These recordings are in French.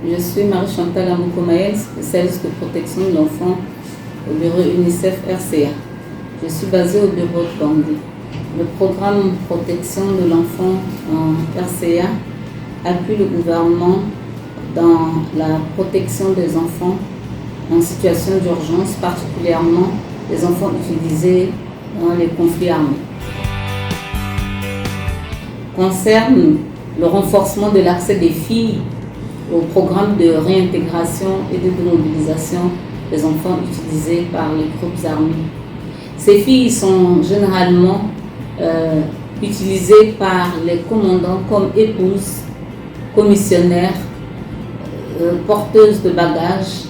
Je suis Marie-Chantal Amoukomaël, spécialiste de protection de l'enfant au bureau UNICEF RCA. Je suis basée au bureau de Bangui. Le programme protection de l'enfant en RCA appuie le gouvernement dans la protection des enfants en situation d'urgence, particulièrement les enfants utilisés dans les conflits armés. Concerne le renforcement de l'accès des filles au programme de réintégration et de démobilisation des enfants utilisés par les groupes armés. Ces filles sont généralement utilisées par les commandants comme épouses, commissionnaires, porteuses de bagages,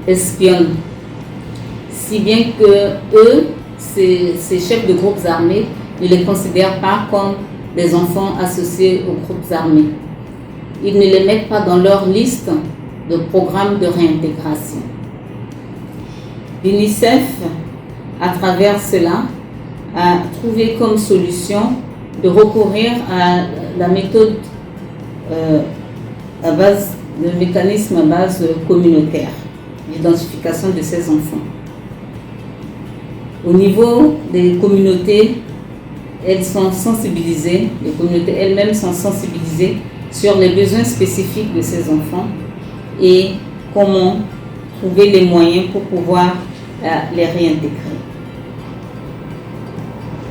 espionnes. Si bien que eux, ces chefs de groupes armés, ne les considèrent pas comme des enfants associés aux groupes armés. Ils ne les mettent pas dans leur liste de programmes de réintégration. L'UNICEF, à travers cela, a trouvé comme solution de recourir à la méthode le mécanisme à base communautaire d'identification de ces enfants. Au niveau des communautés, elles sont sensibilisées, les communautés elles-mêmes sont sensibilisées sur les besoins spécifiques de ces enfants et comment trouver les moyens pour pouvoir les réintégrer.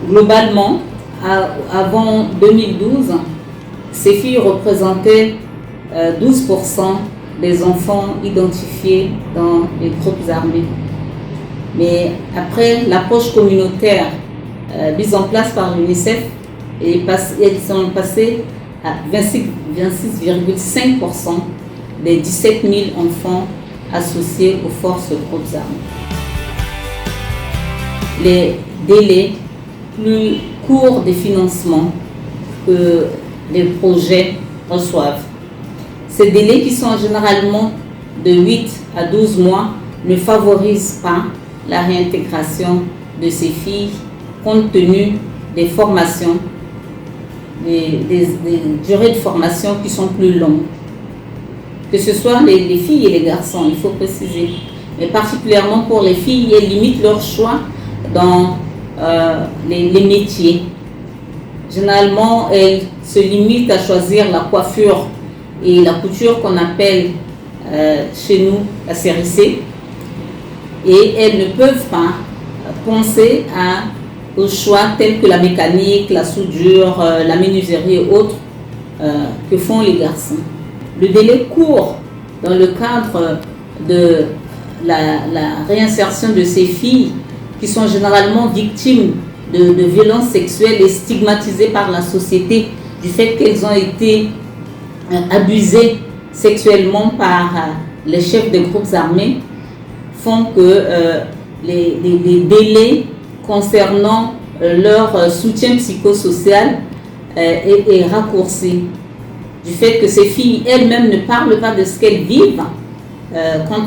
Globalement, avant 2012, ces filles représentaient 12% des enfants identifiés dans les groupes armés. Mais après l'approche communautaire mise en place par l'UNICEF, elles sont passées à 26,5% des 17 000 enfants associés aux forces de groupes armés. Les délais plus courts de financement que les projets reçoivent. Ces délais qui sont généralement de 8 à 12 mois ne favorisent pas la réintégration de ces filles compte tenu des formations, des durées de formation qui sont plus longues. Que ce soit les filles et les garçons, il faut préciser. Mais particulièrement pour les filles, elles limitent leur choix dans les métiers. Généralement, elles se limitent à choisir la coiffure et la couture qu'on appelle chez nous la sérissée. Et elles ne peuvent pas penser aux choix tels que la mécanique, la soudure, la menuiserie et autres que font les garçons. Le délai court dans le cadre de la réinsertion de ces filles qui sont généralement victimes de violences sexuelles et stigmatisées par la société du fait qu'elles ont été abusées sexuellement par les chefs des groupes armés, font que les délais concernant leur soutien psychosocial est raccourci. Du fait que ces filles elles-mêmes ne parlent pas de ce qu'elles vivent quand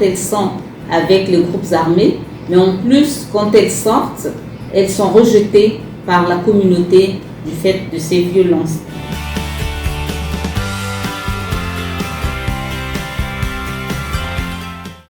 elles sont avec les groupes armés, mais en plus, quand elles sortent, elles sont rejetées par la communauté du fait de ces violences.